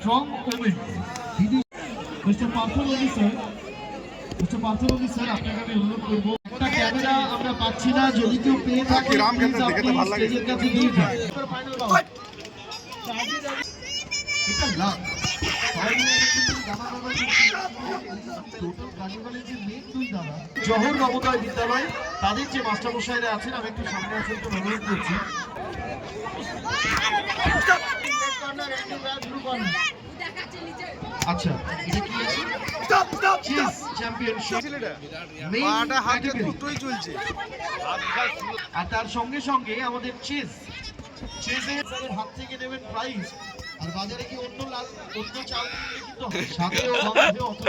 Strong women mister পার্থবলী sir, আপনাকে আমি অনুরোধ করবো, একটা ক্যামেরা আমরা পাচ্ছি না, যদি কেউ পেয়ে থাকে স্টেজের কাছে নিয়ে যান। এটা লাভ জহর নবোদয় বিদ্যালয় তাদের যে মাস্টারমশাইরা আছেন, আমি একটু সামনে আছেন তো অনুরোধ করছি। আচ্ছা, এটা কি আছে? চেস চ্যাম্পিয়নশিপ চলছে, আর তার সঙ্গে সঙ্গে আমাদের চেসের হাত থেকে নেবেন প্রাইজ। আর বাজারে কি অন্য চাল কিনলে কিন্তু সাথেও গন্ধেও অত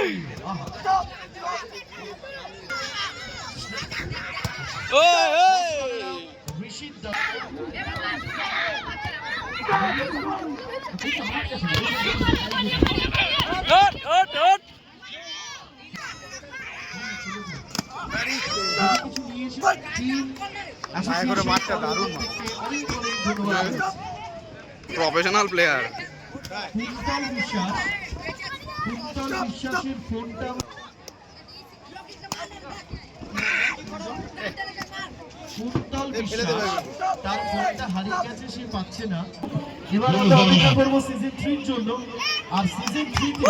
ঋষিদ দাস প্রফেশনাল প্লেয়ার বিশ্বাসের ফোনটা তার ফোনটা হারিয়ে গেছে, সে পাচ্ছে না। এবার আমরা অপেক্ষা করবো সিজন 3 এর জন্য। আর সিজন 3 তে